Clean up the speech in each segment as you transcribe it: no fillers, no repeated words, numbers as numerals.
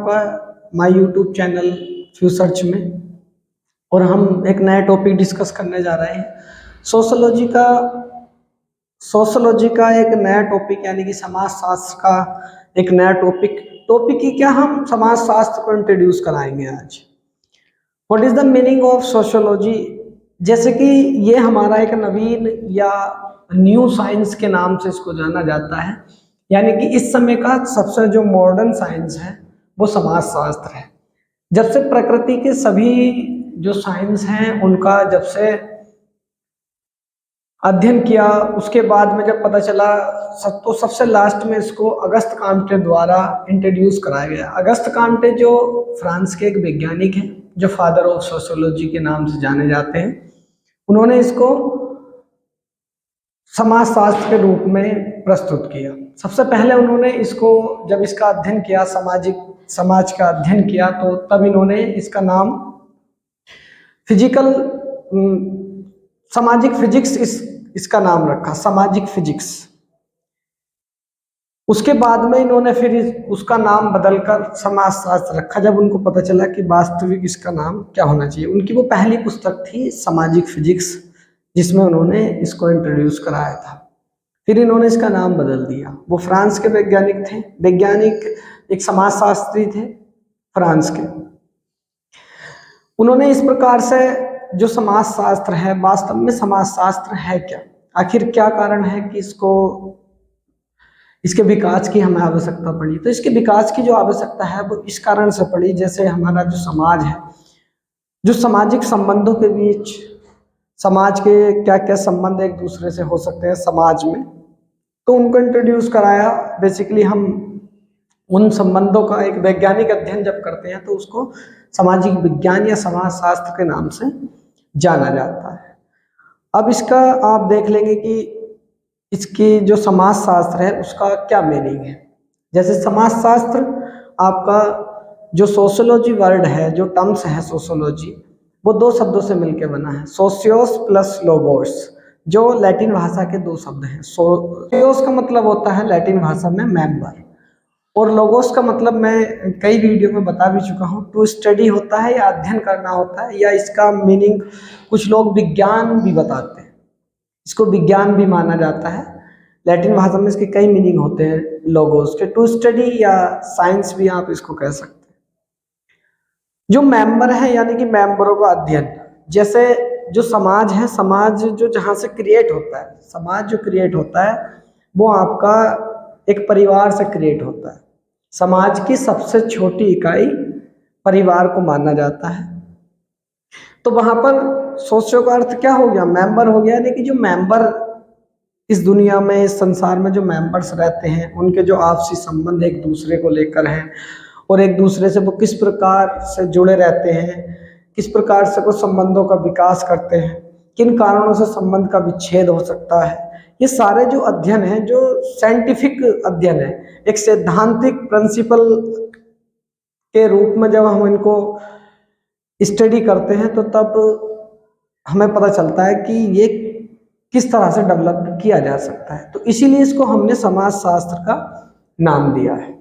आपका my YouTube channel few search में। और हम एक नया टॉपिक डिस्कस करने जा रहे हैं सोशोलॉजी का एक नया टॉपिक, यानी कि समाज शास्त्र का एक नया टॉपिक की क्या हम समाज शास्त्र को इंट्रोड्यूस कराएंगे आज। What is the meaning of sociology? जैसे कि ये हमारा एक नवीन या न्यू साइंस के नाम से इसको जाना जाता है, यानी कि इस समय का सबसे जो मॉडर्न साइंस है वो समाज शास्त्र है। जब से प्रकृति के सभी जो साइंस हैं उनका जब से अध्ययन किया, उसके बाद में जब पता चला तो सबसे लास्ट में इसको अगस्त काम्टे द्वारा इंट्रोड्यूस कराया गया। अगस्त काम्टे जो फ्रांस के एक वैज्ञानिक हैं, जो फादर ऑफ सोशियोलॉजी के नाम से जाने जाते हैं, उन्होंने इसको समाज शास्त्र के रूप में प्रस्तुत किया। सबसे पहले उन्होंने इसको जब इसका अध्ययन किया, समाज का अध्ययन किया, तो तब इन्होंने इसका नाम सामाजिक फिजिक्स इसका नाम रखा, सामाजिक फिजिक्स। उसके बाद में इन्होंने फिर उसका नाम बदलकर समाज शास्त्र रखा, जब उनको पता चला कि वास्तविक इसका नाम क्या होना चाहिए। उनकी वो पहली पुस्तक थी सामाजिक फिजिक्स, जिसमें उन्होंने इसको इंट्रोड्यूस कराया था। फिर इन्होंने इसका नाम बदल दिया। वो फ्रांस के वैज्ञानिक थे, एक समाजशास्त्री थे फ्रांस के। उन्होंने इस प्रकार से जो समाज शास्त्र है, वास्तव में समाज शास्त्र है क्या, आखिर क्या कारण है कि इसके विकास की हमें आवश्यकता पड़ी। तो इसके विकास की जो आवश्यकता है वो इस कारण से पड़ी, जैसे हमारा जो समाज है, जो सामाजिक संबंधों के बीच समाज के क्या क्या संबंध एक दूसरे से हो सकते हैं समाज में, तो उनको इंट्रोड्यूस कराया। बेसिकली हम उन संबंधों का एक वैज्ञानिक अध्ययन जब करते हैं तो उसको सामाजिक विज्ञान या समाज शास्त्र के नाम से जाना जाता है। अब इसका आप देख लेंगे कि इसकी जो समाज शास्त्र है उसका क्या मीनिंग है। जैसे समाज शास्त्र आपका जो सोशियोलॉजी वर्ड है, जो टर्म्स है सोशियोलॉजी, वो दो शब्दों से मिलकर बना है, सोशियोस प्लस लोगोस, जो लैटिन भाषा के दो शब्द हैं। सोशियोस का मतलब होता है लैटिन भाषा में मेंबर, और लोगोस का मतलब मैं कई वीडियो में बता भी चुका हूँ, टू स्टडी होता है या अध्ययन करना होता है, या इसका मीनिंग कुछ लोग विज्ञान भी बताते हैं, इसको विज्ञान भी माना जाता है। लैटिन भाषा में इसके कई मीनिंग होते हैं लोगोस के, टू स्टडी या साइंस भी आप इसको कह सकते हैं। जो मेंबर है यानी कि मेंबरों का अध्ययन, जैसे जो समाज है, समाज जो जहाँ से क्रिएट होता है, समाज जो क्रिएट होता है वो आपका एक परिवार से क्रिएट होता है। समाज की सबसे छोटी इकाई परिवार को माना जाता है। तो वहां पर सोशियो का अर्थ क्या हो गया, मेंबर हो गया, यानी कि जो मेंबर इस दुनिया में, इस संसार में जो मेंबर्स रहते हैं, उनके जो आपसी संबंध एक दूसरे को लेकर हैं, और एक दूसरे से वो किस प्रकार से जुड़े रहते हैं, किस प्रकार से वो संबंधों का विकास करते हैं, किन कारणों से संबंध का विच्छेद हो सकता है, ये सारे जो अध्ययन है, जो साइंटिफिक अध्ययन है, एक सैद्धांतिक प्रिंसिपल के रूप में जब हम इनको स्टडी करते हैं तो तब हमें पता चलता है कि ये किस तरह से डेवलप किया जा सकता है। तो इसीलिए इसको हमने समाज शास्त्र का नाम दिया है।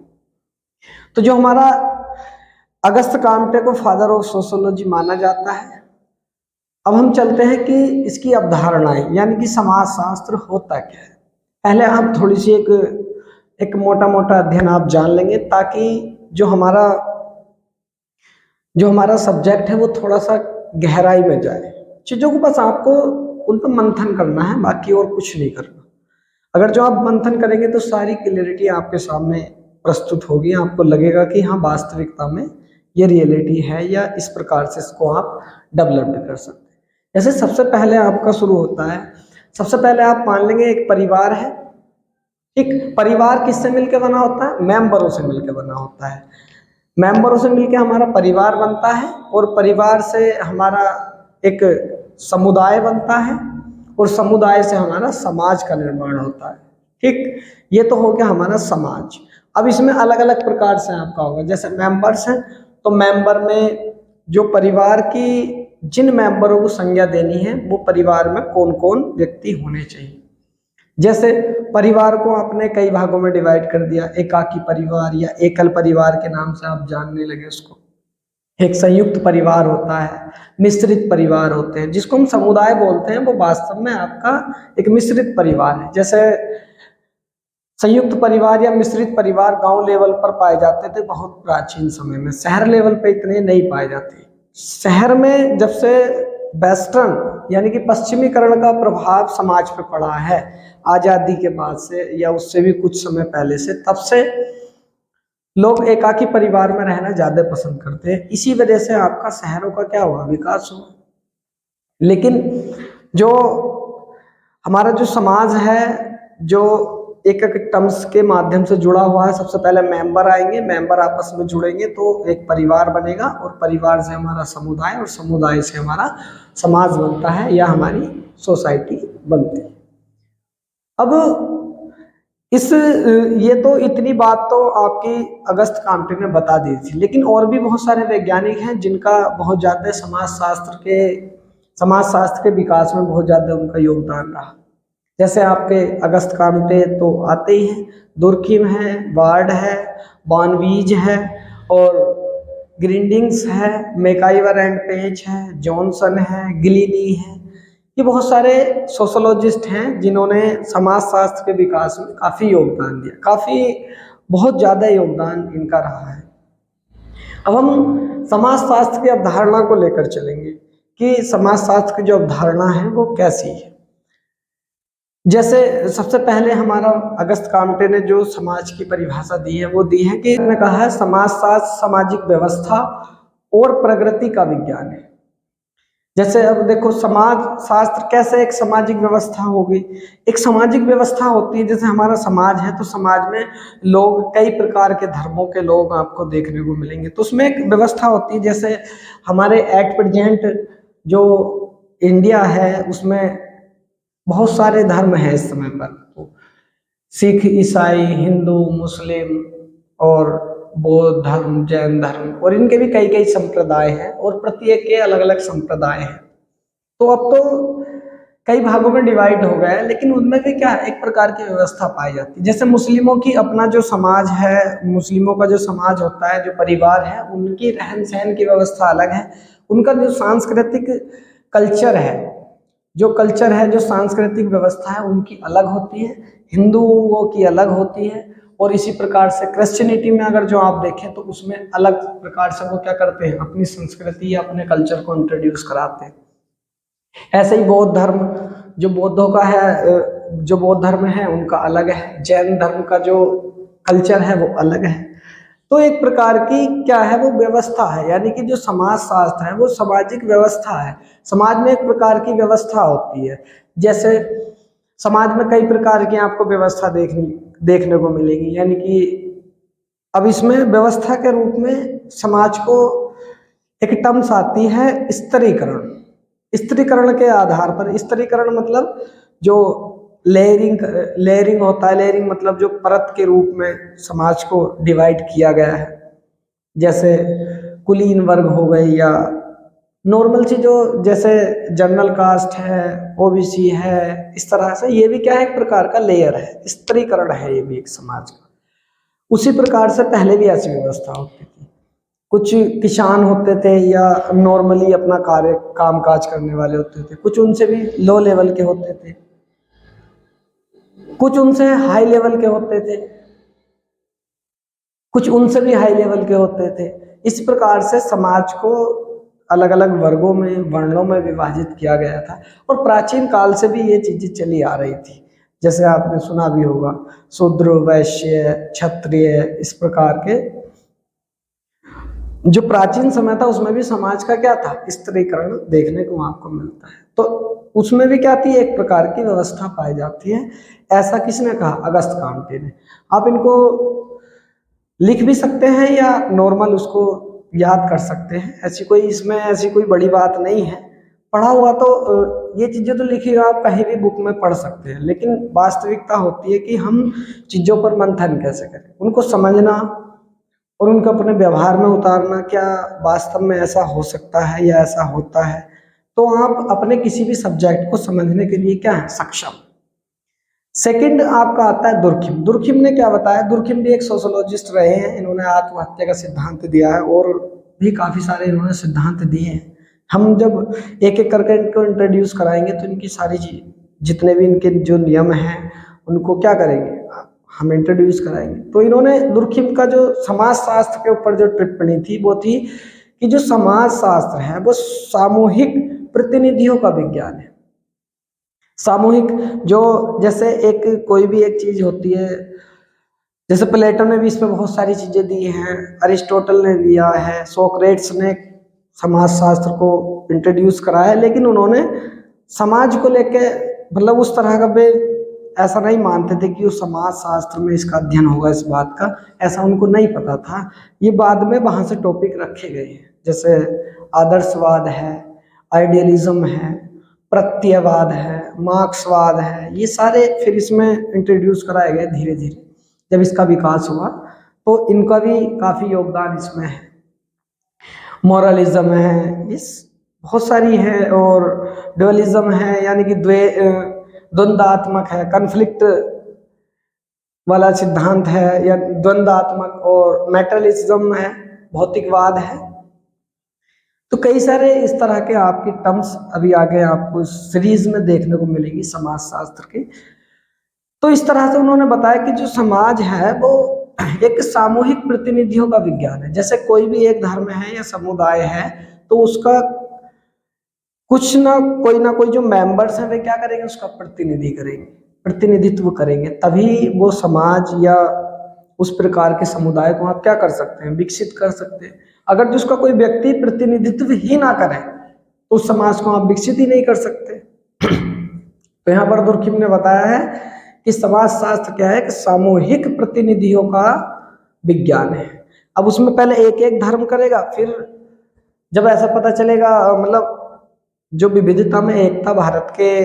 तो जो हमारा अगस्त काम्टे को फादर ऑफ सोशियोलॉजी माना जाता है। अब हम चलते हैं कि इसकी अवधारणाएं, यानी कि समाज शास्त्र होता क्या है। पहले आप थोड़ी सी एक मोटा मोटा अध्ययन आप जान लेंगे, ताकि जो हमारा सब्जेक्ट है वो थोड़ा सा गहराई में जाए। चीज़ों को बस आपको उन पर मंथन करना है, बाकी और कुछ नहीं करना। अगर जो आप मंथन करेंगे तो सारी क्लियरिटी आपके सामने प्रस्तुत होगी, आपको लगेगा कि हाँ, वास्तविकता में ये रियलिटी है, या इस प्रकार से इसको आप डेवलप कर सकते हैं। जैसे सबसे पहले आपका शुरू होता है, सबसे पहले आप मान लेंगे एक परिवार है। एक परिवार किससे मिलकर बना होता है, मेंबरों से मिलकर बना होता है। मेंबरों से मिलकर हमारा परिवार बनता है, और परिवार से हमारा एक समुदाय बनता है, और समुदाय से हमारा समाज का निर्माण होता है। ठीक, ये तो हो गया हमारा समाज। अब इसमें अलग अलग प्रकार से आपका होगा, जैसे मेंबर्स हैं, तो मेंबर में जो परिवार की जिन मेंबरों को संज्ञा देनी है, वो परिवार में कौन कौन व्यक्ति होने चाहिए। जैसे परिवार को आपने कई भागों में डिवाइड कर दिया, एकाकी परिवार या एकल परिवार के नाम से आप जानने लगे उसको। एक संयुक्त परिवार होता है, मिश्रित परिवार होते हैं, जिसको हम समुदाय बोलते हैं, वो वास्तव में आपका एक मिश्रित परिवार है। जैसे संयुक्त परिवार या मिश्रित परिवार गांव लेवल पर पाए जाते थे बहुत प्राचीन समय में, शहर लेवल पे इतने नहीं पाए जाते। शहर में जब से वेस्टर्न यानी कि पश्चिमीकरण का प्रभाव समाज पे पड़ा है आजादी के बाद से या उससे भी कुछ समय पहले से, तब से लोग एकाकी परिवार में रहना ज्यादा पसंद करते हैं। इसी वजह से आपका शहरों का क्या हुआ, विकास हुआ। लेकिन जो हमारा जो समाज है, जो एक एक टर्म्स के माध्यम से जुड़ा हुआ है, सबसे पहले मेंबर आएंगे, मेंबर आपस में जुड़ेंगे तो एक परिवार बनेगा, और परिवार से हमारा समुदाय, और समुदाय से हमारा समाज बनता है या हमारी सोसाइटी बनती है। अब ये तो इतनी बात तो आपकी अगस्त काम्टे ने बता दी थी, लेकिन और भी बहुत सारे वैज्ञानिक हैं जिनका बहुत ज़्यादा समाज शास्त्र के विकास में बहुत ज़्यादा उनका योगदान रहा। जैसे आपके अगस्त काम्टे तो आते ही हैं, दुर्किम है, वार्ड है, बॉर्नवीज है, और ग्रिंडिंग्स है, मैकाइवर एंड पेज है, जॉनसन है, गिलिनी है। ये बहुत सारे सोशोलॉजिस्ट हैं जिन्होंने समाज शास्त्र के विकास में काफ़ी योगदान दिया, बहुत ज़्यादा योगदान इनका रहा है। अब हम समाज शास्त्र की अवधारणा को लेकर चलेंगे कि समाज शास्त्र की जो अवधारणा है वो कैसी है। जैसे सबसे पहले हमारा अगस्त काम्टे ने जो समाज की परिभाषा दी है वो दी है कि उन्होंने कहा है समाज शास्त्र सामाजिक व्यवस्था और प्रगति का विज्ञान है। जैसे अब देखो समाज शास्त्र कैसे एक सामाजिक व्यवस्था होगी, एक सामाजिक व्यवस्था होती है। जैसे हमारा समाज है तो समाज में लोग कई प्रकार के धर्मों के लोग आपको देखने को मिलेंगे, तो उसमें एक व्यवस्था होती है। जैसे हमारे एट प्रेजेंट जो इंडिया है उसमें बहुत सारे धर्म हैं इस समय पर, तो सिख, ईसाई, हिंदू, मुस्लिम और बौद्ध धर्म, जैन धर्म, और इनके भी कई कई संप्रदाय हैं, और प्रत्येक के अलग अलग संप्रदाय हैं। तो अब तो कई भागों में डिवाइड हो गया है, लेकिन उनमें भी क्या एक प्रकार की व्यवस्था पाई जाती है। जैसे मुस्लिमों की अपना जो समाज है, मुस्लिमों का जो समाज होता है, जो परिवार है, उनकी रहन सहन की व्यवस्था अलग है। उनका जो सांस्कृतिक कल्चर है, जो सांस्कृतिक व्यवस्था है उनकी अलग होती है, हिंदुओं की अलग होती है। और इसी प्रकार से क्रिश्चियनिटी में अगर जो आप देखें तो उसमें अलग प्रकार से वो क्या करते हैं, अपनी संस्कृति या अपने कल्चर को इंट्रोड्यूस कराते हैं। ऐसे ही बौद्ध धर्म, जो बौद्धों का है, जो बौद्ध धर्म है उनका अलग है, जैन धर्म का जो कल्चर है वो अलग है। तो एक प्रकार की क्या है वो व्यवस्था है, यानी कि जो समाज शास्त्र है वो सामाजिक व्यवस्था है। समाज में एक प्रकार की व्यवस्था होती है। जैसे समाज में कई प्रकार की आपको व्यवस्था देखने को मिलेगी, यानी कि अब इसमें व्यवस्था के रूप में समाज को एक टर्म्स आती है स्त्रीकरण। स्त्रीकरण के आधार पर, स्त्रीकरण मतलब जो लेयरिंग होता है, लेयरिंग मतलब जो परत के रूप में समाज को डिवाइड किया गया है। जैसे कुलीन वर्ग हो गए या नॉर्मल सी जो जैसे जनरल कास्ट है, ओबीसी है, इस तरह से ये भी क्या है एक प्रकार का लेयर है, स्त्रीकरण है ये भी एक समाज का। उसी प्रकार से पहले भी ऐसी व्यवस्था होती थी। कुछ किसान होते थे या नॉर्मली अपना काम काज करने वाले होते थे, कुछ उनसे भी लो लेवल के होते थे, कुछ उनसे हाई लेवल के होते थे, कुछ उनसे भी हाई लेवल के होते थे। इस प्रकार से समाज को अलग अलग वर्गों में, वर्णों में विभाजित किया गया था, और प्राचीन काल से भी ये चीजें चली आ रही थी। जैसे आपने सुना भी होगा शूद्र, वैश्य, क्षत्रिय, इस प्रकार के जो प्राचीन समय था उसमें भी समाज का क्या था, स्त्रीकरण देखने को आपको मिलता है। तो उसमें भी क्या थी, एक प्रकार की व्यवस्था पाई जाती है। ऐसा किसने कहा, अगस्त काम्टे ने। आप इनको लिख भी सकते हैं या नॉर्मल उसको याद कर सकते हैं, ऐसी कोई बड़ी बात नहीं है। पढ़ा हुआ तो ये चीज़ें तो लिखी आप कहीं भी बुक में पढ़ सकते हैं, लेकिन वास्तविकता होती है कि हम चीज़ों पर मंथन कैसे करें, उनको समझना और उनको अपने व्यवहार में उतारना। क्या वास्तव में ऐसा हो सकता है या ऐसा होता है, तो आप अपने किसी भी सब्जेक्ट को समझने के लिए क्या है, सक्षम। सेकंड आपका आता है दुर्खिम। दुर्खिम ने क्या बताया, दुर्खिम भी एक सोशोलॉजिस्ट रहे हैं, इन्होंने आत्महत्या का सिद्धांत दिया है और भी काफ़ी सारे इन्होंने सिद्धांत दिए हैं। हम जब एक एक करके इनको इंट्रोड्यूस कराएंगे तो इनकी सारी चीज, जितने भी इनके जो नियम हैं उनको क्या करेंगे, हम इंट्रोड्यूस कराएंगे। तो इन्होंने दुर्खिम का जो समाज शास्त्र के ऊपर जो टिप्पणी थी वो थी कि जो समाज शास्त्र है वो सामूहिक प्रतिनिधियों का विज्ञान है। सामूहिक, जो जैसे एक कोई भी एक चीज होती है, जैसे प्लेटो ने भी इसमें बहुत सारी चीजें दी हैं, अरिस्टोटल ने दिया है, सोक्रेट्स ने समाज शास्त्र को इंट्रोड्यूस कराया है, लेकिन उन्होंने समाज को लेके मतलब उस तरह का वे ऐसा नहीं मानते थे कि वो समाज शास्त्र में इसका अध्ययन होगा, इस बात का ऐसा उनको नहीं पता था। ये बाद में वहां से टॉपिक रखे गए हैं, जैसे आदर्शवाद है, आइडियलिज्म है, प्रत्ययवाद है, मार्क्सवाद है, ये सारे फिर इसमें इंट्रोड्यूस कराए गए धीरे धीरे जब इसका विकास हुआ। तो इनका भी काफी योगदान इसमें है। मॉरलिज्म है, इस बहुत सारी है, और ड्युअलिज्म है यानी कि द्वंद्वात्मक है, कन्फ्लिक्ट वाला सिद्धांत है या द्वंद्वात्मक, और मेटलिज्म है, भौतिकवाद है। तो कई सारे इस तरह के आपके टर्म्स अभी आगे आपको सीरीज में देखने को मिलेंगी समाज शास्त्र के। तो इस तरह से उन्होंने बताया कि जो समाज है वो एक सामूहिक प्रतिनिधियों का विज्ञान है। जैसे कोई भी एक धर्म है या समुदाय है तो उसका कुछ ना कोई जो मेंबर्स हैं वे क्या करेंगे, उसका प्रतिनिधित्व करेंगे, तभी वो समाज या उस प्रकार के समुदाय को आप क्या कर सकते हैं, विकसित कर सकते हैं। अगर जिसका कोई व्यक्ति प्रतिनिधित्व ही ना करे तो उस समाज को आप विकसित ही नहीं कर सकते। तो यहाँ पर दुर्खिम ने बताया है कि समाज शास्त्र क्या है कि सामूहिक प्रतिनिधियों का विज्ञान है। अब उसमें पहले एक एक धर्म करेगा, फिर जब ऐसा पता चलेगा मतलब जो विविधता में एकता भारत के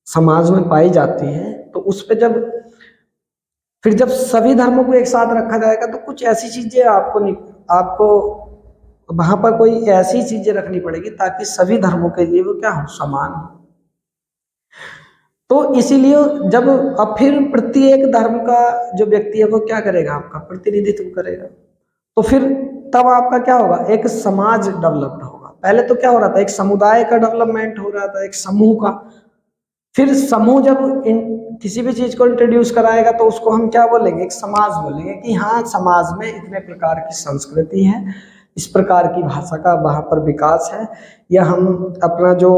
समाज में पाई जाती है, तो उस पे जब सभी धर्मों को एक साथ रखा जाएगा तो कुछ ऐसी चीजें आपको वहां पर कोई ऐसी चीजें रखनी पड़ेगी ताकि सभी धर्मों के लिए वो क्या हो, समान हो। तो इसीलिए जब अब फिर प्रत्येक धर्म का जो व्यक्ति है वो क्या करेगा, आपका प्रतिनिधित्व करेगा, तो फिर तब आपका क्या होगा, एक समाज डेवलप्ड होगा। पहले तो क्या हो रहा था, एक समुदाय का डेवलपमेंट हो रहा था, एक समूह का। फिर समूह जब किसी भी चीज को इंट्रोड्यूस कराएगा तो उसको हम क्या बोलेंगे, एक समाज बोलेंगे कि हाँ समाज में इतने प्रकार की संस्कृति है, इस प्रकार की भाषा का वहां पर विकास है, या हम अपना जो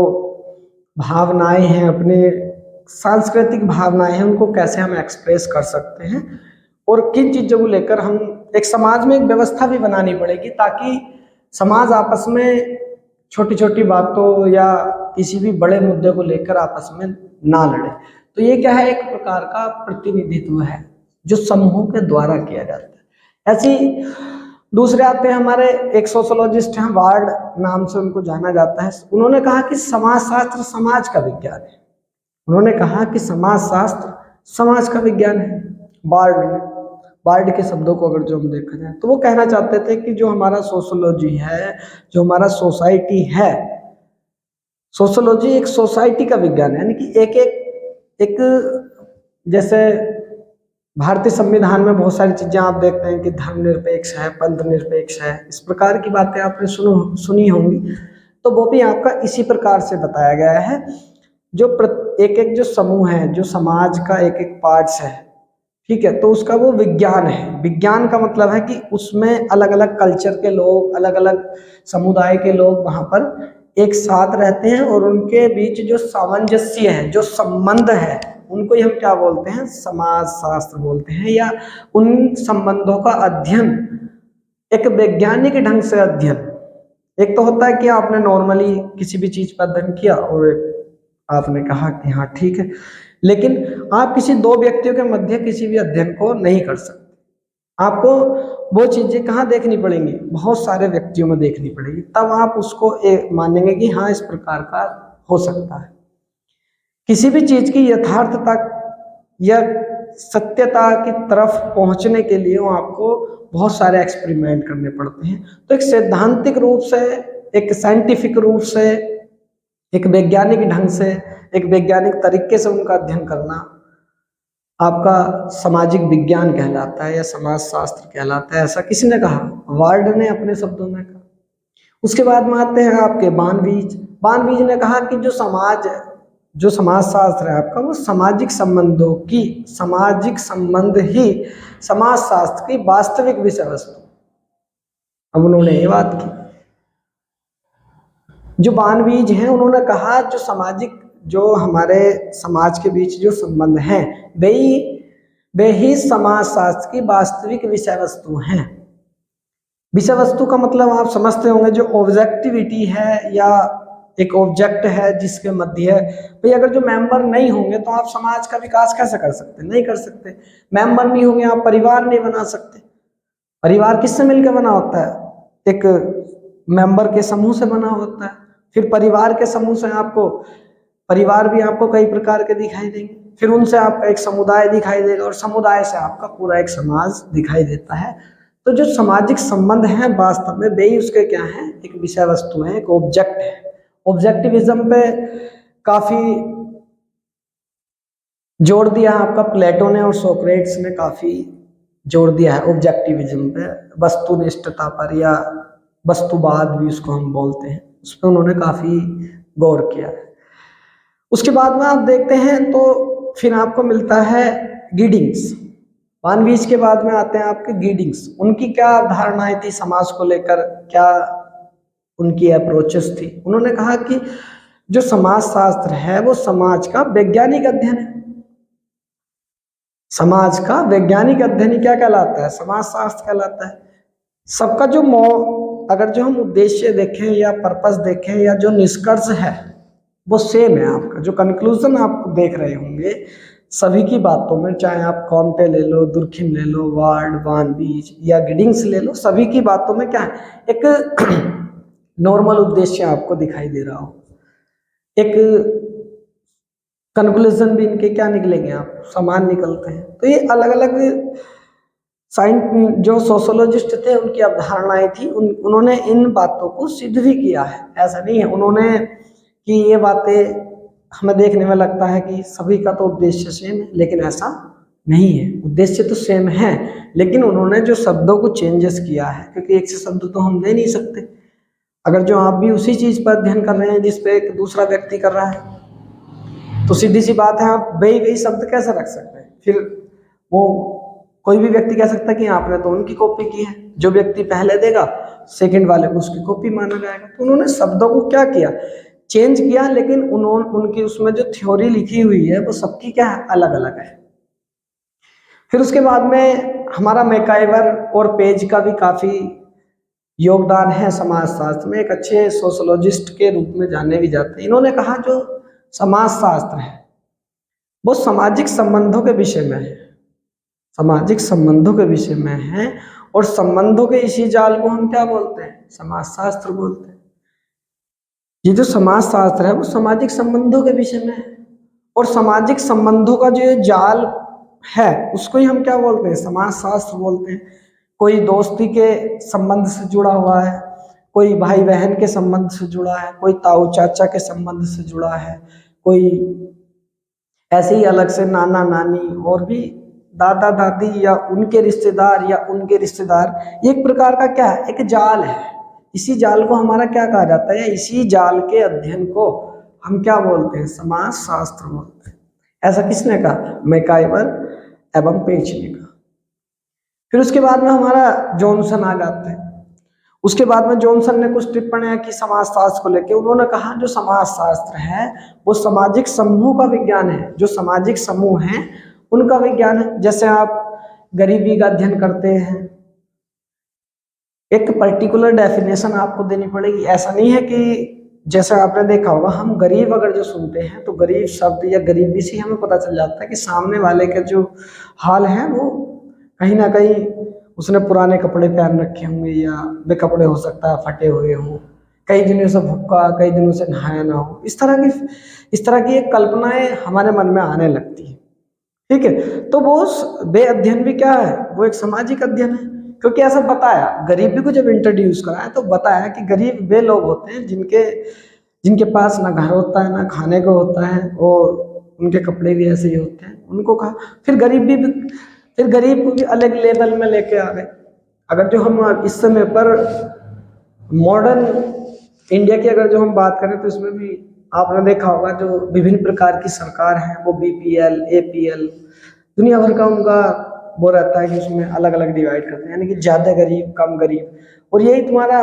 भावनाएं हैं, अपने सांस्कृतिक भावनाएं हैं, उनको कैसे हम एक्सप्रेस कर सकते हैं, और किन चीजों को लेकर हम एक समाज में एक व्यवस्था भी बनानी पड़ेगी ताकि समाज आपस में छोटी छोटी बातों या किसी भी बड़े मुद्दे को लेकर आपस में ना लड़े। तो ये क्या है, एक प्रकार का प्रतिनिधित्व है जो समूहों के द्वारा किया जाता है। ऐसी दूसरे आते हैं हमारे एक सोशोलॉजिस्ट हैं, वार्ड नाम से उनको जाना जाता है। उन्होंने कहा कि समाजशास्त्र समाज का विज्ञान है। उन्होंने कहा कि समाजशास्त्र समाज का विज्ञान है। बार्ड के शब्दों को अगर जो हम देखा जाए तो वो कहना चाहते थे कि जो हमारा सोशोलॉजी है, जो हमारा सोसाइटी है, सोशोलॉजी एक सोसाइटी का विज्ञान है। यानी कि एक जैसे भारतीय संविधान में बहुत सारी चीजें आप देखते हैं कि धर्मनिरपेक्ष है, पंथ निरपेक्ष है, इस प्रकार की बातें आपने सुनी होंगी। तो वो भी आपका इसी प्रकार से बताया गया है। जो एक जो समूह है, जो समाज का एक एक पार्ट्स है, ठीक है, तो उसका वो विज्ञान है। विज्ञान का मतलब है कि उसमें अलग अलग कल्चर के लोग, अलग अलग समुदाय के लोग वहां पर एक साथ रहते हैं, और उनके बीच जो सामंजस्य है, जो संबंध है, उनको ही हम क्या बोलते हैं, समाज शास्त्र बोलते हैं। या उन संबंधों का अध्ययन एक वैज्ञानिक ढंग से अध्ययन। एक तो होता है कि आपने नॉर्मली किसी भी चीज पर अध्ययन किया और आपने कहा कि हाँ ठीक है, लेकिन आप किसी दो व्यक्तियों के मध्य किसी भी अध्ययन को नहीं कर सकते। आपको वो चीजें कहाँ देखनी पड़ेंगी, बहुत सारे व्यक्तियों में देखनी पड़ेगी, तब आप उसको मानेंगे कि हाँ इस प्रकार का हो सकता है। किसी भी चीज की यथार्थता या सत्यता की तरफ पहुंचने के लिए आपको बहुत सारे एक्सपेरिमेंट करने पड़ते हैं। तो एक सैद्धांतिक रूप से, एक साइंटिफिक रूप से, एक वैज्ञानिक ढंग से, एक वैज्ञानिक तरीके से उनका अध्ययन करना आपका सामाजिक विज्ञान कहलाता है या समाज शास्त्र कहलाता है, ऐसा किसने कहा? वार्ड ने अपने शब्दों में कहा। उसके बाद में आते हैं आपके बानवीज। बानवीज ने कहा कि जो समाज शास्त्र है आपका, वो सामाजिक संबंध ही समाज शास्त्र की वास्तविक विषय वस्तु। अब उन्होंने ये बात की, जो बानवीज हैं उन्होंने कहा जो हमारे समाज के बीच जो संबंध हैं वे ही समाज शास्त्र की वास्तविक विषय वस्तु हैं। विषय वस्तु का मतलब आप समझते होंगे, जो ऑब्जेक्टिविटी है या एक ऑब्जेक्ट है जिसके मध्य भाई अगर जो मेंबर नहीं होंगे तो आप समाज का विकास कैसे कर सकते? नहीं कर सकते। मेंबर नहीं होंगे आप परिवार नहीं बना सकते। परिवार किससे मिलकर बना होता है? एक मेंबर के समूह से बना होता है। फिर परिवार के समूह से परिवार भी आपको कई प्रकार के दिखाई देंगे, फिर उनसे आपका एक समुदाय दिखाई देगा और समुदाय से आपका पूरा एक समाज दिखाई देता है। तो जो सामाजिक संबंध है वास्तव में वे ही उसके क्या है? एक विषय वस्तु है, एक ऑब्जेक्ट है। ऑब्जेक्टिविज्म पे काफी जोर दिया आपका प्लेटो ने और सोक्रेट्स ने काफी जोर दिया है ऑब्जेक्टिविज्म पे, वस्तुनिष्ठता पर, या वस्तुवाद भी उसको हम बोलते हैं, उस पर उन्होंने काफी गौर किया है। उसके बाद में आप देखते हैं तो फिर आपको मिलता है गिडिंग्स। बानवीज के बाद में आते हैं आपके गिडिंग्स। उनकी क्या धारणाएं थी समाज को लेकर, क्या उनकी अप्रोचेस थी? उन्होंने कहा कि जो समाज शास्त्र है वो समाज का वैज्ञानिक अध्ययन है। समाज का वैज्ञानिक अध्ययन ही क्या कहलाता है? समाज शास्त्र कहलाता है। सबका अगर जो हम उद्देश्य देखें या पर्पस देखें या जो निष्कर्ष है वो सेम है। आपका जो कंक्लूजन आप देख रहे होंगे सभी की बातों में, चाहे आप कॉम्टे ले लो, दुर्खिम ले लो, वार्ड, बानवीज या गिडिंग्स ले लो, सभी की बातों में क्या है? एक नॉर्मल उद्देश्य आपको दिखाई दे रहा हो, एक कंक्लूजन भी इनके क्या निकलेंगे? आप समान निकलते हैं। तो ये अलग अलग जो सोशोलॉजिस्ट थे उनकी अवधारणाएं थी, उन्होंने इन बातों को सिद्ध भी किया है। ऐसा नहीं है उन्होंने कि ये बातें हमें देखने में लगता है कि सभी का तो उद्देश्य सेम है, लेकिन ऐसा नहीं है। उद्देश्य तो सेम है, लेकिन उन्होंने जो शब्दों को चेंजेस किया है, क्योंकि एक से शब्द तो हम दे नहीं सकते। अगर जो आप भी उसी चीज पर अध्ययन कर रहे हैं जिस पे एक दूसरा व्यक्ति कर रहा है, तो सीधी सी बात है आप वही शब्द कैसे रख सकते हैं? फिर वो कोई भी व्यक्ति कह सकता है कि आपने तो उनकी कॉपी की है, जो व्यक्ति पहले देगा सेकंड वाले को उसकी कॉपी माना जाएगा। तो उन्होंने शब्दों को क्या किया? चेंज किया, लेकिन उनकी उसमें जो थ्योरी लिखी हुई है वो सबकी क्या है? अलग अलग है। फिर उसके बाद में हमारा मैकाइवर और पेज का भी काफी योगदान है समाज शास्त्र में, एक अच्छे सोशोलॉजिस्ट के रूप में जाने भी जाते हैं। इन्होंने कहा जो समाज शास्त्र है वो सामाजिक संबंधों के विषय में है, सामाजिक संबंधों के विषय में है, और संबंधों के इसी जाल को हम क्या बोलते हैं? समाज शास्त्र बोलते हैं। ये जो समाज शास्त्र है वो सामाजिक संबंधों के विषय में है, और सामाजिक संबंधों का जो जाल है उसको ही हम क्या बोलते हैं? समाज शास्त्र बोलते हैं। कोई दोस्ती के संबंध से जुड़ा हुआ है, कोई भाई बहन के संबंध से जुड़ा है, कोई ताऊ चाचा के संबंध से जुड़ा है, कोई ऐसे ही अलग से नाना नानी और भी दादा दादी या उनके रिश्तेदार ये एक प्रकार का क्या है? एक जाल है। इसी जाल को हमारा क्या कहा जाता है? इसी जाल के अध्ययन को हम क्या बोलते हैं? समाज शास्त्र बोलते हैं। ऐसा किसने कहा? मैकाइवर एवं पेज ने कहा। फिर उसके बाद में हमारा जॉनसन आ जाता है। उसके बाद में जॉनसन ने कुछ टिप्पणियां की समाज शास्त्र को लेकर। उन्होंने कहा जो समाज शास्त्र है वो सामाजिक समूह का विज्ञान है, जो सामाजिक समूह हैं उनका विज्ञान है। जैसे आप गरीबी का अध्ययन करते हैं, एक पर्टिकुलर डेफिनेशन आपको देनी पड़ेगी। ऐसा नहीं है कि जैसे आपने देखा होगा, हम गरीब अगर जो सुनते हैं तो गरीब शब्द या गरीबी से हमें पता चल जाता है कि सामने वाले के जो हाल है वो कहीं ना कहीं उसने पुराने कपड़े पहन रखे होंगे, या वे कपड़े हो सकता है फटे हुए हों, कई दिनों से भूखा, कई दिनों से नहाया ना हो। इस तरह की एक कल्पनाएं हमारे मन में आने लगती है। ठीक है, तो वो वे अध्ययन भी क्या है? वो एक सामाजिक अध्ययन है, क्योंकि ऐसा बताया, गरीबी को जब इंट्रोड्यूस कराया तो बताया कि गरीब वे लोग होते हैं जिनके पास ना घर होता है, ना खाने को होता है, और उनके कपड़े भी ऐसे ही होते हैं, उनको कहा। फिर गरीब को भी अलग लेवल में लेके आ गए। अगर जो हम इस समय पर मॉडर्न इंडिया की अगर जो हम बात करें तो इसमें भी आपने देखा होगा जो विभिन्न प्रकार की सरकार है वो बीपीएल, एपीएल, दुनिया भर का उनका वो रहता है कि उसमें अलग अलग डिवाइड करते हैं, यानी कि ज़्यादा गरीब, कम गरीब। और यही तुम्हारा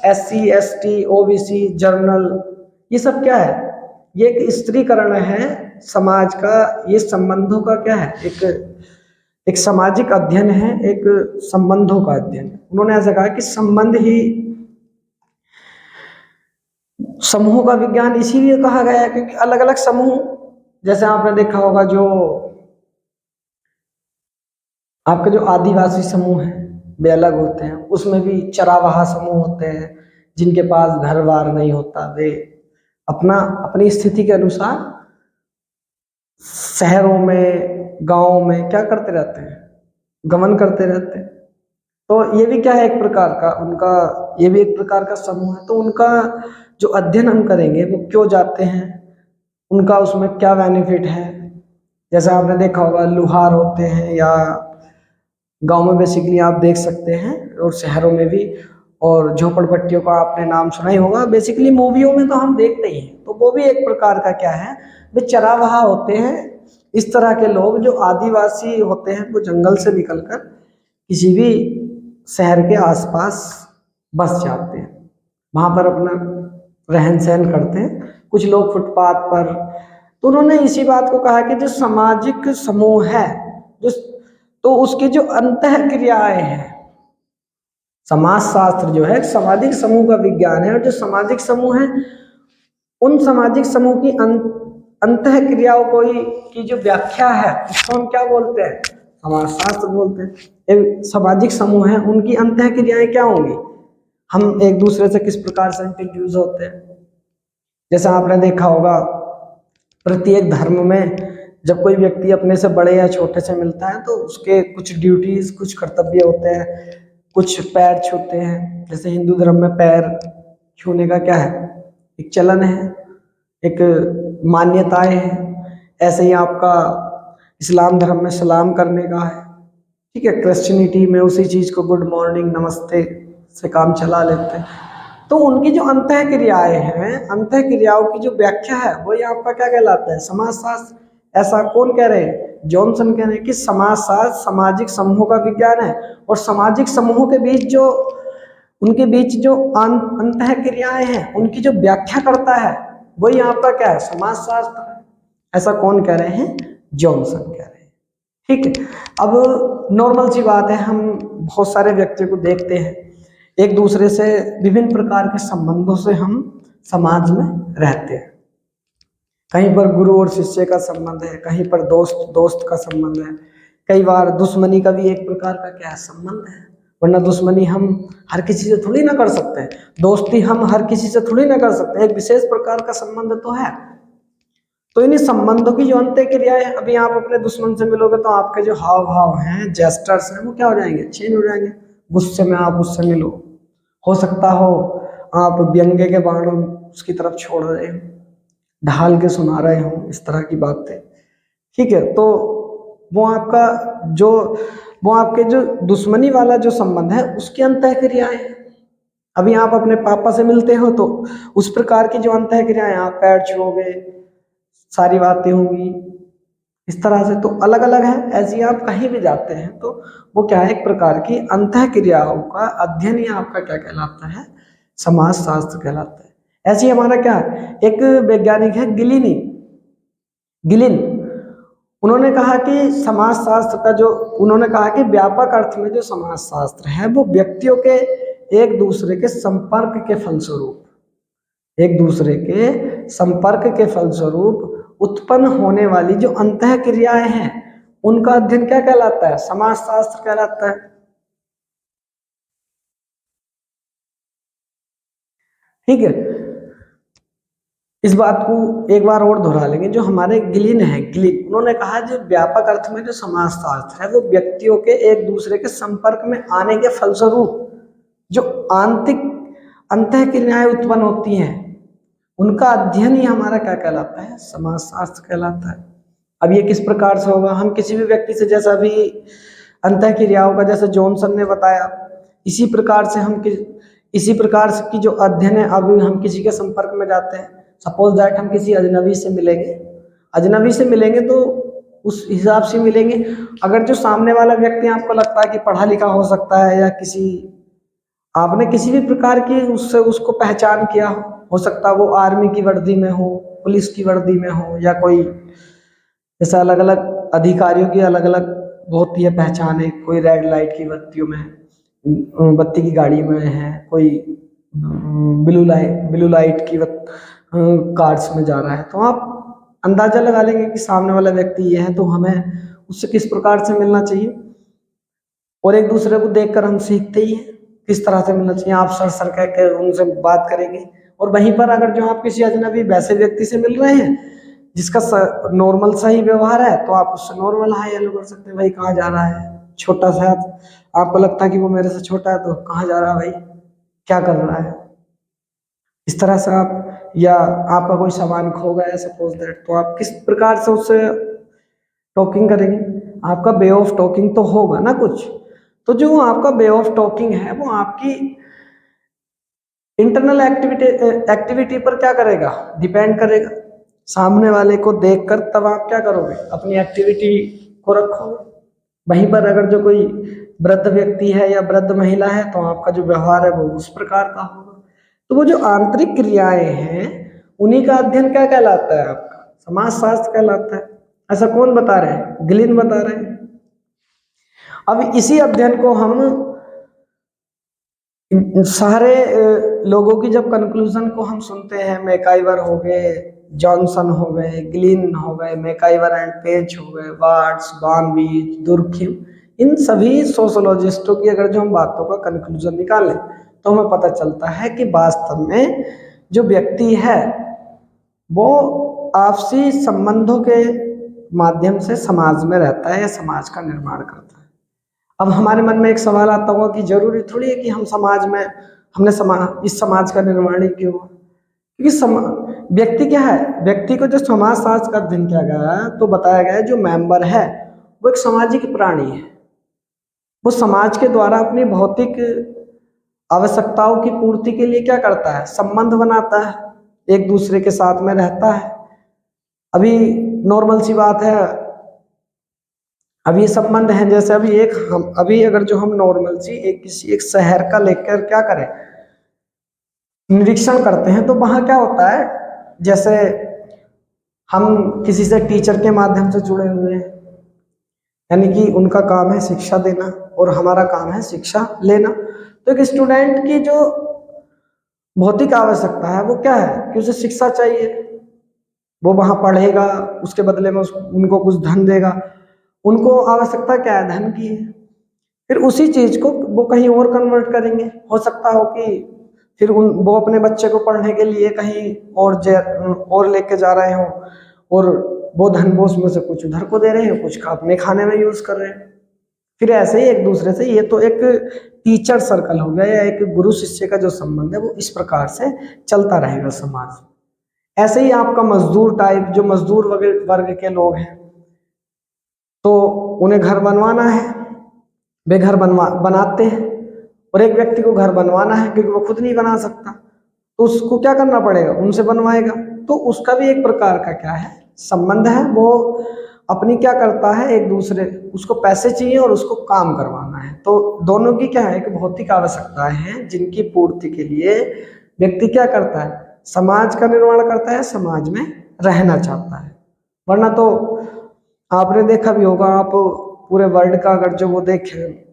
एससी, एसटी, ओबीसी, जर्नल, ये सब क्या है? ये एक स्त्रीकरण है समाज का। ये संबंधों का क्या है? एक सामाजिक अध्ययन है, एक संबंधों का अध्ययन है। उन्होंने ऐसा कहा कि संबंध ही समूह का विज्ञान इसीलिए कहा गया है क्योंकि अलग अलग समूह, जैसे आपने देखा होगा जो आपके जो आदिवासी समूह हैं वे अलग होते हैं, उसमें भी चरावाहा समूह होते हैं जिनके पास घर बार नहीं होता, वे अपनी स्थिति के अनुसार शहरों में, गांवों में क्या करते रहते हैं? गमन करते रहते हैं। तो ये भी क्या है? एक प्रकार का उनका, ये भी एक प्रकार का समूह है। तो उनका जो अध्ययन हम करेंगे वो क्यों जाते हैं, उनका उसमें क्या बेनिफिट है। जैसे आपने देखा होगा लुहार होते हैं, या गांव में बेसिकली आप देख सकते हैं, और शहरों में भी, और झोपड़पट्टियों का आपने नाम सुना ही होगा। बेसिकली मूवियों में तो हम देखते ही हैं। तो वो भी एक प्रकार का क्या है? वे चरावाहा होते हैं। इस तरह के लोग जो आदिवासी होते हैं वो जंगल से निकलकर किसी भी शहर के आसपास बस जाते हैं, वहाँ पर अपना रहन सहन करते हैं, कुछ लोग फुटपाथ पर। तो उन्होंने इसी बात को कहा कि जो सामाजिक समूह है, जो तो उसकी जो अंतः क्रियाएं हैं, समाज शास्त्र जो है सामाजिक समूह का विज्ञान है, और जो सामाजिक समूह है उन सामाजिक समूह की अंतः क्रियाओं की जो व्याख्या है उसको हम क्या बोलते हैं? समाज शास्त्र बोलते हैं। एक सामाजिक समूह है, उनकी अंतः क्रियाएं क्या होंगी? हम एक दूसरे से किस प्रकार से इंट्रोड्यूस होते हैं। जैसे आपने देखा होगा प्रत्येक धर्म में जब कोई व्यक्ति अपने से बड़े या छोटे से मिलता है तो उसके कुछ ड्यूटीज, कुछ कर्तव्य होते हैं, कुछ पैर छूते हैं। जैसे हिंदू धर्म में पैर छूने का क्या है? एक चलन है, एक मान्यताएं हैं। ऐसे ही आपका इस्लाम धर्म में सलाम करने का है, ठीक है। क्रिश्चियनिटी में उसी चीज को गुड मॉर्निंग, नमस्ते से काम चला लेते हैं। तो उनकी जो अंतः क्रियाएं हैं, अंतः क्रियाओं की जो व्याख्या है वो यहाँ पर क्या कहलाता है? समाजशास्त्र। ऐसा कौन कह रहे हैं? जॉनसन कह रहे हैं कि समाजशास्त्र सामाजिक समूहों का विज्ञान है, और सामाजिक समूहों के बीच जो उनके बीच जो अंतः क्रियाएं हैं उनकी जो व्याख्या करता है वो यहाँ पर क्या है? समाजशास्त्र। ऐसा कौन कह रहे हैं? जॉनसन कह रहे हैं, ठीक है। अब नॉर्मल सी बात है, हम बहुत सारे व्यक्तियों को देखते हैं, एक दूसरे से विभिन्न प्रकार के संबंधों से हम समाज में रहते हैं। कहीं पर गुरु और शिष्य का संबंध है, कहीं पर दोस्त दोस्त का संबंध है, कई बार दुश्मनी का भी एक प्रकार का क्या है? संबंध है। वरना दुश्मनी हम हर किसी से थोड़ी ना कर सकते हैं, दोस्ती हम हर किसी से थोड़ी ना कर सकते हैं, एक विशेष प्रकार का संबंध तो है। तो इन्हीं संबंधों की जो अंत्य क्रिया है, अभी आप अपने दुश्मन से मिलोगे तो आपके जो हाव भाव हैं, जेस्टर्स हैं, वो क्या हो जाएंगे? चेंज हो जाएंगे। गुस्से में आप उससे मिलो, हो सकता हो आप व्यंग्य के बाण उसकी तरफ छोड़ रहे हो, ढाल के सुना रहे हो, इस तरह की बातें, ठीक है। तो वो आपके जो दुश्मनी वाला जो संबंध है उसकी अंतः क्रियाएं हैं। अभी आप अपने पापा से मिलते हो तो उस प्रकार की जो अंतः क्रियाएं, आप पैर छूओगे, सारी बातें होंगी इस तरह से, तो अलग अलग है। ऐसे ही आप कहीं भी जाते हैं तो वो क्या है? एक प्रकार की अंतः क्रियाओं का अध्ययन ही आपका क्या कहलाता है? समाज शास्त्र कहलाता है। ऐसे ही हमारा क्या है? एक वैज्ञानिक है गिलिन, उन्होंने कहा कि समाज शास्त्र का जो, उन्होंने कहा कि व्यापक अर्थ में जो समाज शास्त्र है वो व्यक्तियों के एक दूसरे के संपर्क के फलस्वरूप, एक दूसरे के संपर्क के फलस्वरूप उत्पन्न होने वाली जो अंतः क्रियाएं हैं उनका अध्ययन क्या कहलाता है? समाज शास्त्र कहलाता है, ठीक है। इस बात को एक बार और दोहरा लेंगे। जो हमारे गिलिन है, उन्होंने कहा जो व्यापक अर्थ में जो समाज शास्त्र है वो व्यक्तियों के एक दूसरे के संपर्क में आने के फलस्वरूप जो आंतरिक अंतः क्रियाएं उत्पन्न होती हैं उनका अध्ययन ही हमारा क्या कहलाता है? समाज शास्त्र कहलाता है। अब ये किस प्रकार से होगा, हम किसी भी व्यक्ति से, जैसा अभी अंतः क्रियाओं का जैसे जॉनसन ने बताया, इसी प्रकार से इसी प्रकार से की जो अध्ययन है, अभी हम किसी के संपर्क में जाते हैं, सपोज दैट हम किसी अजनबी से मिलेंगे तो उस हिसाब से मिलेंगे। अगर जो सामने वाला व्यक्ति आपको लगता है कि पढ़ा लिखा हो सकता है, या आपने किसी भी प्रकार की उससे उसको पहचान किया हो सकता है वो आर्मी की वर्दी में हो, पुलिस की वर्दी में हो, या कोई जैसे अलग अलग अधिकारियों की अलग अलग होती है पहचान है, कोई रेड लाइट की बत्तियों में बत्ती की गाड़ी में है, कोई ब्लू लाइट की कार्स में जा रहा है, तो आप अंदाजा लगा लेंगे कि सामने वाला व्यक्ति ये है, तो हमें उससे किस प्रकार से मिलना चाहिए। और एक दूसरे को देखकर हम सीखते ही हैं किस तरह से मिलना चाहिए। आप सर सर कह के उनसे बात करेंगे, और वहीं पर अगर जो आप किसी अजनबी वैसे व्यक्ति से मिल रहे हैं जिसका नॉर्मल सही व्यवहार है, तो आप उससे नॉर्मल हाय हेलो कर सकते हैं, भाई कहाँ जा रहा है, छोटा सा आपको लगता है कि वो मेरे से छोटा है, तो कहाँ जा रहा है भाई, क्या कर रहा है, इस तरह से आप, या आपका कोई सामान खो गया सपोज दैट, तो आप किस प्रकार से उससे टॉकिंग करेंगे। आपका वे ऑफ टॉकिंग तो होगा ना कुछ, तो जो आपका वे ऑफ टॉकिंग है वो आपकी इंटरनल एक्टिविटी पर क्या करेगा, डिपेंड करेगा। सामने वाले को देखकर तब आप क्या करोगे, अपनी एक्टिविटी को रखोगे। वहीं पर अगर जो कोई वृद्ध व्यक्ति है या वृद्ध महिला है, तो आपका जो व्यवहार है वो उस प्रकार का होगा। तो वो जो आंतरिक क्रियाएं हैं उन्हीं का अध्ययन क्या कहलाता है, आपका समाज शास्त्र कहलाता है। ऐसा कौन बता रहे हैं, ग्लिन बता रहे हैं। अब इसी अध्ययन को हम सारे लोगों की जब कंक्लूजन को हम सुनते हैं, मैकाइवर हो गए, जॉनसन हो गए, ग्लिन हो गए, मैकाइवर एंड पेज हो गए, वार्ड्स, बार्नवीच, दुर्खिम, इन सभी सोशोलॉजिस्टों की अगर जो हम बातों का कंक्लूजन निकालें तो हमें पता चलता है कि वास्तव में जो व्यक्ति है वो आपसी संबंधों के माध्यम से समाज में रहता है या समाज का निर्माण करता है। अब हमारे मन में एक सवाल आता होगा कि जरूरी थोड़ी है कि हम समाज में, इस समाज का निर्माण ही क्यों, क्योंकि व्यक्ति क्या है, व्यक्ति को जो समाज शास्त्र का अध्ययन किया गया है तो बताया गया है जो मेंबर है वो एक सामाजिक प्राणी है। वो समाज के द्वारा अपनी भौतिक आवश्यकताओं की पूर्ति के लिए क्या करता है, संबंध बनाता है, एक दूसरे के साथ में रहता है। अभी नॉर्मल सी बात है, अब ये संबंध है, जैसे अभी अगर जो हम नॉर्मल सी एक शहर का लेकर क्या करें, निरीक्षण करते हैं, तो वहां क्या होता है, जैसे हम किसी से टीचर के माध्यम से जुड़े हुए हैं, यानी कि उनका काम है शिक्षा देना और हमारा काम है शिक्षा लेना। तो एक स्टूडेंट की जो भौतिक आवश्यकता है वो क्या है कि उसे शिक्षा चाहिए, वो वहां पढ़ेगा, उसके बदले में उनको कुछ धन देगा। उनको आवश्यकता क्या है, धन की है। फिर उसी चीज को वो कहीं और कन्वर्ट करेंगे, हो सकता हो कि फिर वो अपने बच्चे को पढ़ने के लिए कहीं और लेके जा रहे हो, और वो धन वो उसमें से कुछ उधर को दे रहे हैं, कुछ का अपने खाने में यूज कर रहे हैं। फिर ऐसे ही एक दूसरे से, ये तो एक टीचर सर्कल हो गया या एक गुरु शिष्य का जो संबंध है वो इस प्रकार से चलता रहेगा समाज। ऐसे ही आपका मजदूर टाइप, जो मजदूर वर्ग के लोग हैं, तो उन्हें घर बनवाना है, वे घर बनाते हैं, और एक व्यक्ति को घर बनवाना है क्योंकि वो खुद नहीं बना सकता, तो उसको क्या करना पड़ेगा, उनसे बनवाएगा। तो उसका भी एक प्रकार का क्या है, संबंध है। वो अपनी क्या करता है, एक दूसरे, उसको पैसे चाहिए और उसको काम करवाना है। तो दोनों की क्या है, एक भौतिक आवश्यकताएं हैं जिनकी पूर्ति के लिए व्यक्ति क्या करता है, समाज का निर्माण करता है, समाज में रहना चाहता है। वरना तो आपने देखा भी होगा, आप पूरे वर्ल्ड का अगर जो वो देखें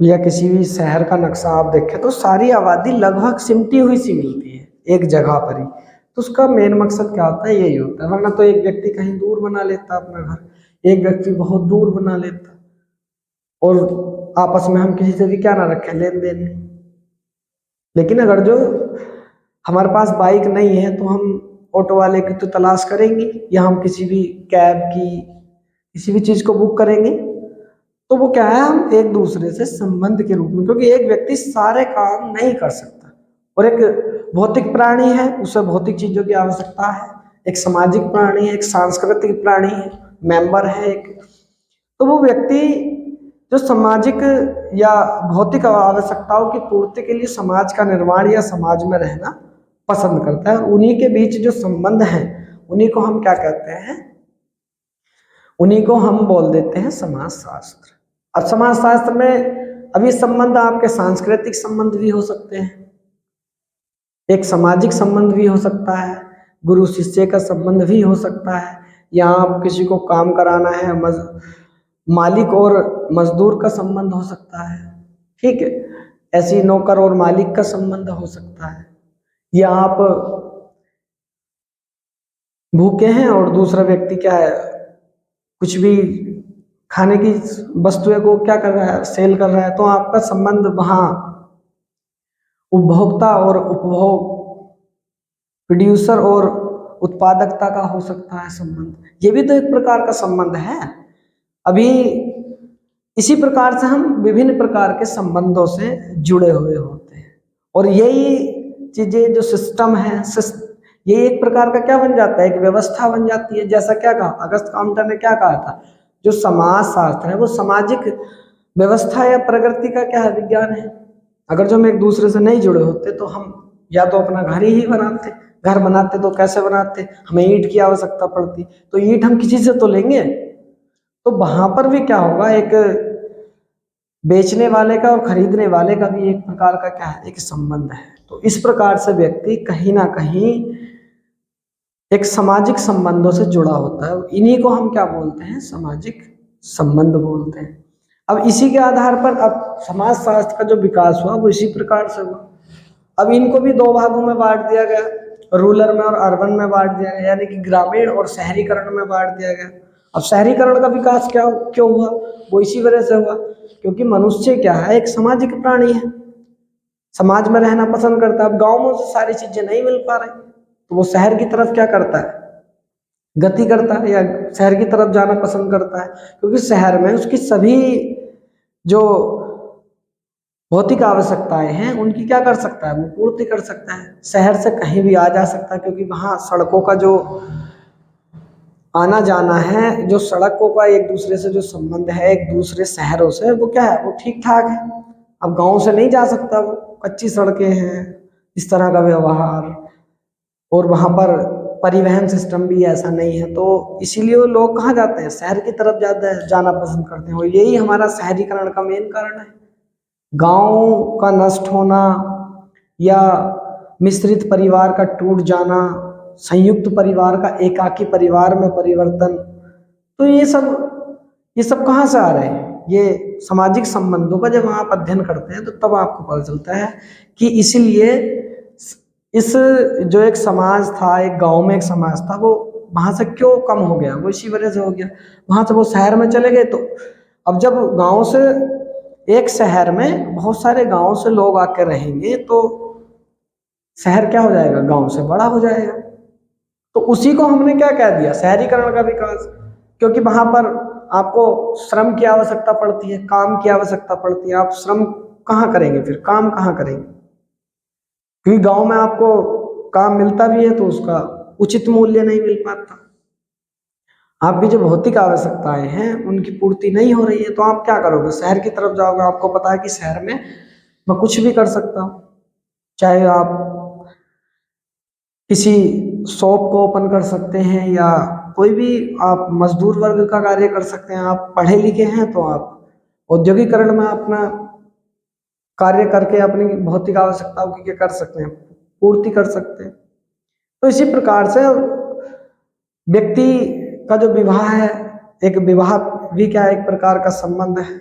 या किसी भी शहर का नक्शा आप देखें, तो सारी आबादी लगभग सिमटी हुई सी मिलती है एक जगह पर ही। तो उसका मेन मकसद क्या होता है, यही होता है। वरना तो एक व्यक्ति कहीं दूर बना लेता अपना घर, एक व्यक्ति बहुत दूर बना लेता, और आपस में हम किसी से भी क्या ना रखें, लेन देन नहीं। लेकिन अगर जो हमारे पास बाइक नहीं है तो हम ऑटो वाले की तो तलाश करेंगे, या हम किसी भी कैब की, किसी भी चीज को बुक करेंगे। तो वो क्या है, हम एक दूसरे से संबंध के रूप में, क्योंकि एक व्यक्ति सारे काम नहीं कर सकता, और एक भौतिक प्राणी है, उसे भौतिक चीजों की आवश्यकता है। एक सामाजिक प्राणी है, एक सांस्कृतिक प्राणी है, मेंबर है एक। तो वो व्यक्ति जो सामाजिक या भौतिक आवश्यकताओं की पूर्ति के लिए समाज का निर्माण या समाज में रहना पसंद करता है, और उन्हीं के बीच जो संबंध है उन्हीं को हम क्या कहते हैं, उन्हीं को हम बोल देते हैं समाजशास्त्र। अब समाजशास्त्र में अभी संबंध आपके सांस्कृतिक संबंध भी हो सकते हैं, एक सामाजिक संबंध भी हो सकता है, गुरु शिष्य का संबंध भी हो सकता है, या आप किसी को काम कराना है, मालिक और मजदूर का संबंध हो सकता है, ठीक है, ऐसी नौकर और मालिक का संबंध हो सकता है, या आप भूखे हैं और दूसरा व्यक्ति क्या है, कुछ भी खाने की वस्तुएं को क्या कर रहा है, सेल कर रहा है, तो आपका संबंध वहां उपभोक्ता और उपभोग, प्रोड्यूसर और उत्पादकता का हो सकता है संबंध। ये भी तो एक प्रकार का संबंध है। अभी इसी प्रकार से हम विभिन्न प्रकार के संबंधों से जुड़े हुए होते हैं, और यही चीजें जो सिस्टम है, ये एक प्रकार का क्या बन जाता है, एक व्यवस्था बन जाती है। जैसा क्या कहा अगस्त काउंटर ने, क्या कहा था, जो समाज शास्त्र है वो सामाजिक व्यवस्था या प्रकृति का क्या है, विज्ञान है। अगर जो हम एक दूसरे से नहीं जुड़े होते तो हम या तो अपना घर ही बनाते, घर बनाते तो कैसे बनाते, हमें ईंट की आवश्यकता पड़ती, तो ईंट हम किसी से तो लेंगे। तो वहां पर भी क्या होगा, एक बेचने वाले का और खरीदने वाले का भी एक प्रकार का क्या है, एक संबंध है। तो इस प्रकार से व्यक्ति कहीं ना कहीं एक सामाजिक संबंधों से जुड़ा होता है, इन्हीं को हम क्या बोलते हैं, सामाजिक संबंध बोलते हैं। अब इसी के आधार पर अब समाजशास्त्र का जो विकास हुआ वो इसी प्रकार से हुआ। अब इनको भी दो भागों में बांट दिया गया, रूरल में और अर्बन में बांट दिया गया, यानी कि ग्रामीण और शहरीकरण में बांट दिया गया। अब शहरीकरण का विकास क्यों हुआ, वो इसी वजह से हुआ क्योंकि मनुष्य क्या है, एक सामाजिक प्राणी है, समाज में रहना पसंद करता है। अब गाँव में उसे सारी चीजें नहीं मिल पा रही तो वो शहर की तरफ क्या करता है, गति करता है, या शहर की तरफ जाना पसंद करता है, क्योंकि शहर में उसकी सभी जो भौतिक आवश्यकताएं हैं उनकी क्या कर सकता है, वो पूर्ति कर सकता है। शहर से कहीं भी आ जा सकता है, क्योंकि वहाँ सड़कों का जो आना जाना है, जो सड़कों का एक दूसरे से जो संबंध है, एक दूसरे शहरों से, वो क्या है, वो ठीक ठाक है। अब गांव से नहीं जा सकता, वो कच्ची सड़कें हैं, इस तरह का व्यवहार, और वहाँ पर परिवहन सिस्टम भी ऐसा नहीं है, तो इसीलिए वो लोग कहाँ जाते हैं, शहर की तरफ जाना पसंद करते हैं। और यही हमारा शहरीकरण का मेन कारण है। गांव का नष्ट होना या मिश्रित परिवार का टूट जाना, संयुक्त परिवार का एकाकी परिवार में परिवर्तन, तो ये सब कहाँ से आ रहे हैं, ये सामाजिक संबंधों का जब आप अध्ययन करते हैं तो तब आपको पता चलता है कि इसीलिए इस जो एक समाज था, एक गांव में एक समाज था, वो वहां से क्यों कम हो गया, वो इसी वजह से हो गया। वहां से वो शहर में चले गए, तो अब जब गांव से एक शहर में बहुत सारे गांव से लोग आके रहेंगे तो शहर क्या हो जाएगा, गांव से बड़ा हो जाएगा। तो उसी को हमने क्या कह दिया, शहरीकरण का विकास, क्योंकि वहां पर आपको श्रम की आवश्यकता पड़ती है, काम की आवश्यकता पड़ती है। आप श्रम कहाँ करेंगे, फिर काम कहाँ करेंगे, क्योंकि गांव में आपको काम मिलता भी है तो उसका उचित मूल्य नहीं मिल पाता। आपकी जो भौतिक आवश्यकताएं हैं उनकी पूर्ति नहीं हो रही है, तो आप क्या करोगे, शहर की तरफ जाओगे। आपको पता है कि शहर में मैं कुछ भी कर सकता हूँ, चाहे आप किसी शॉप को ओपन कर सकते हैं, या कोई भी आप मजदूर वर्ग का कार्य कर सकते हैं। आप पढ़े लिखे हैं तो आप औद्योगिकरण में अपना कार्य करके अपनी भौतिक आवश्यकताओं की क्या कर सकते हैं, पूर्ति कर सकते हैं। तो इसी प्रकार से व्यक्ति का जो विवाह है, एक विवाह भी क्या है, एक प्रकार का संबंध है।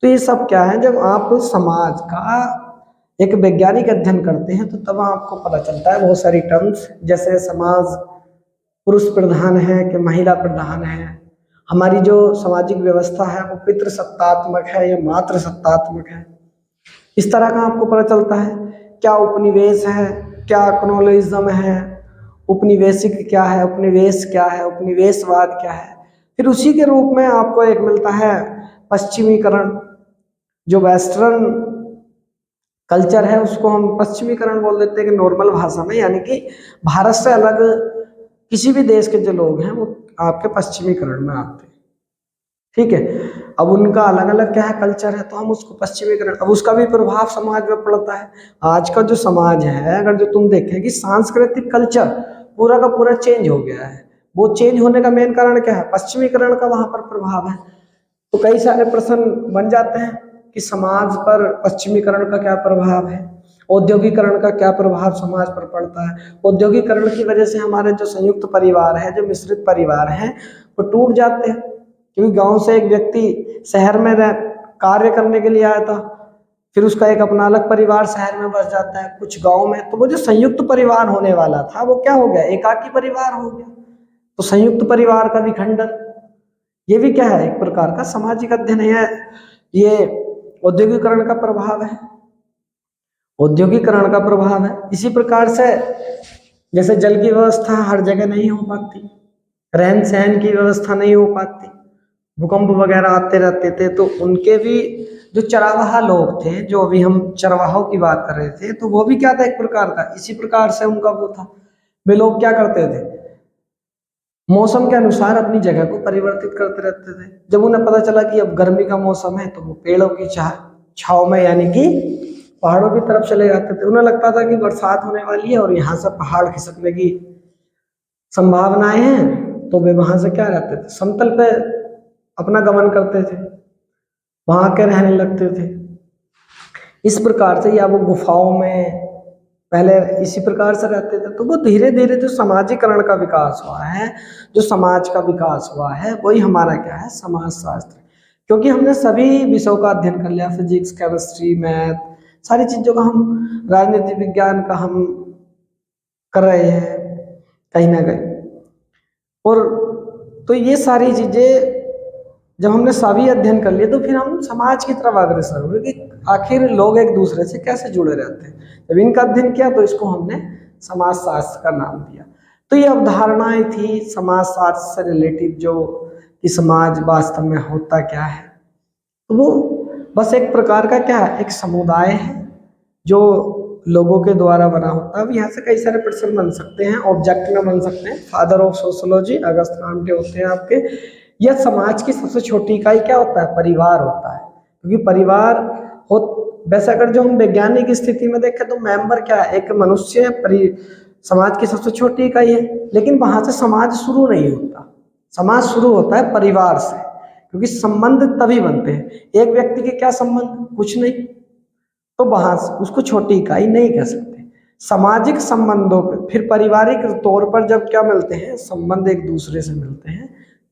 तो ये सब क्या है, जब आप समाज का एक वैज्ञानिक अध्ययन करते हैं तो तब आपको पता चलता है बहुत सारी टर्म्स, जैसे समाज पुरुष प्रधान है कि महिला प्रधान है, हमारी जो सामाजिक व्यवस्था है वो पितृसत्तात्मक है या मातृ सत्तात्मक है, इस तरह का आपको पता चलता है। क्या उपनिवेश है, क्या कॉलोनियलिज्म है, उपनिवेशिक क्या है, उपनिवेश क्या है, उपनिवेशवाद क्या है। फिर उसी के रूप में आपको एक मिलता है पश्चिमीकरण, जो वेस्टर्न कल्चर है उसको हम पश्चिमीकरण बोल देते हैं कि नॉर्मल भाषा में, यानी कि भारत से अलग किसी भी देश के जो लोग हैं वो आपके पश्चिमीकरण में आते हैं, ठीक है। अब उनका अलग अलग क्या है कल्चर है, तो हम उसको पश्चिमीकरण, अब उसका भी प्रभाव समाज में पड़ता है। आज का जो समाज है, अगर जो तुम देखें कि सांस्कृतिक कल्चर पूरा का पूरा चेंज हो गया है, वो चेंज होने का मेन कारण क्या है, पश्चिमीकरण का वहां पर प्रभाव है। तो कई सारे प्रश्न बन जाते हैं कि समाज पर पश्चिमीकरण का क्या प्रभाव है, औद्योगिकरण का क्या प्रभाव समाज पर पड़ता है। औद्योगिकरण की वजह से हमारे जो संयुक्त परिवार है, जो मिश्रित परिवार हैं, वो टूट जाते हैं, क्योंकि गांव से एक व्यक्ति शहर में कार्य करने के लिए आया था, फिर उसका एक अपना अलग परिवार शहर में बस जाता है, कुछ गांव में, तो वो जो संयुक्त परिवार होने वाला था वो क्या हो गया, एकाकी परिवार हो गया। तो संयुक्त परिवार का विखंडन, ये भी क्या है, एक प्रकार का सामाजिक अध्ययन है। ये औद्योगिकरण का प्रभाव है, औद्योगिकरण का प्रभाव है। इसी प्रकार से जैसे जल की व्यवस्था हर जगह नहीं हो पाती, रहन सहन की व्यवस्था नहीं हो पाती, भूकंप वगैरह आते रहते थे, तो उनके भी जो चरवाहा लोग थे, जो अभी हम चरवाहों की बात कर रहे थे, तो वो भी क्या था, एक प्रकार का इसी प्रकार से उनका वो था। वे लोग क्या करते थे, मौसम के अनुसार अपनी जगह को परिवर्तित करते रहते थे। जब उन्हें पता चला कि अब गर्मी का मौसम है, तो वो पेड़ों की छाव में, यानी कि पहाड़ों की तरफ चले जाते थे। उन्हें लगता था कि बरसात होने वाली है और यहाँ से पहाड़ खिसकने की संभावनाएं हैं, तो वे वहां से क्या रहते थे, समतल पे अपना गमन करते थे, वहां के रहने लगते थे। इस प्रकार से, या वो गुफाओं में पहले इसी प्रकार से रहते थे। तो वो धीरे धीरे जो सामाजिकरण का विकास हुआ है, जो समाज का विकास हुआ है, वही हमारा क्या है, समाज शास्त्र। क्योंकि हमने सभी विषयों का अध्ययन कर लिया, फिजिक्स, केमिस्ट्री, मैथ, सारी चीजों का हम, राजनीति विज्ञान का हम कर रहे हैं कहीं ना कहीं। और तो ये सारी चीजें जब हमने सभी अध्ययन कर लिए, तो फिर हम समाज की तरफ अग्रसर हुए कि आखिर लोग एक दूसरे से कैसे जुड़े रहते हैं। जब इनका अध्ययन किया, तो इसको हमने समाज शास्त्र का नाम दिया। तो ये अवधारणाएं थी समाज शास्त्र से रिलेटिव, जो कि समाज वास्तव में होता क्या है। तो वो बस एक प्रकार का क्या है, एक समुदाय है जो लोगों के द्वारा बना होता है। अब यहाँ से कई सारे प्रश्न बन सकते हैं, ऑब्जेक्ट में बन सकते हैं। फादर ऑफ सोशियोलॉजी अगस्त आमटे होते हैं आपके। यह समाज की सबसे छोटी इकाई क्या होता है, परिवार होता है। क्योंकि परिवार हो, वैसे अगर जो हम वैज्ञानिक स्थिति में देखें, तो मेंबर क्या है, एक मनुष्य समाज की सबसे छोटी इकाई है। लेकिन वहां से समाज शुरू नहीं होता, समाज शुरू होता है परिवार से, क्योंकि संबंध तभी बनते हैं। एक व्यक्ति के क्या संबंध, कुछ नहीं, तो वहां से उसको छोटी इकाई नहीं कह सकते। सामाजिक संबंधों पे फिर पारिवारिक तौर पर जब क्या मिलते हैं, संबंध एक दूसरे से मिलते हैं,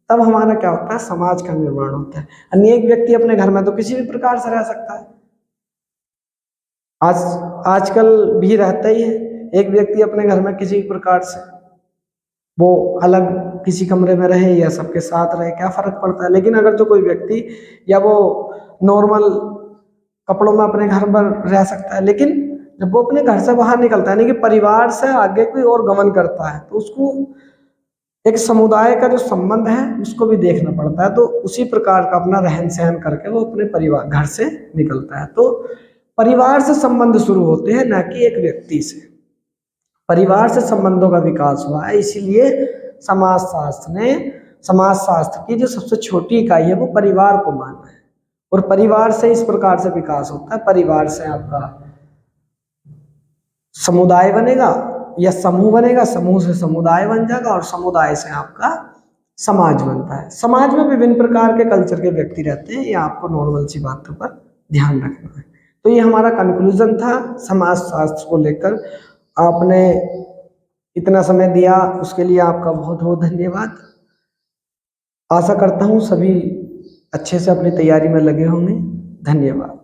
तब हमारा क्या होता है, समाज का निर्माण होता है। अन्य एक व्यक्ति अपने घर में तो किसी भी प्रकार से रह सकता है, आजकल भी रहता ही है। एक व्यक्ति अपने घर में किसी प्रकार से, वो अलग किसी कमरे में रहे या सबके साथ रहे, क्या फर्क पड़ता है। लेकिन अगर जो कोई व्यक्ति, या वो नॉर्मल कपड़ों में अपने घर पर रह सकता है, लेकिन जब वो अपने घर से बाहर निकलता है, यानी कि परिवार से आगे कोई और गमन करता है, तो उसको एक समुदाय का जो संबंध है उसको भी देखना पड़ता है। तो उसी प्रकार का अपना रहन सहन करके वो अपने परिवार घर से निकलता है। तो परिवार से संबंध शुरू होते हैं, ना कि एक व्यक्ति से। परिवार से संबंधों का विकास हुआ है, इसीलिए समाज शास्त्र की जो सबसे छोटी इकाई है, वो परिवार को माना है। और परिवार से इस प्रकार से विकास होता है, परिवार से आपका समुदाय बनेगा या समूह बनेगा, समूह से समुदाय बन जाएगा, और समुदाय से आपका समाज बनता है। समाज में विभिन्न प्रकार के कल्चर के व्यक्ति रहते हैं, ये आपको नॉर्मल सी बातों पर ध्यान रखना है। तो ये हमारा कंक्लूजन था समाज शास्त्र को लेकर। आपने इतना समय दिया, उसके लिए आपका बहुत बहुत धन्यवाद। आशा करता हूँ सभी अच्छे से अपनी तैयारी में लगे होंगे। धन्यवाद।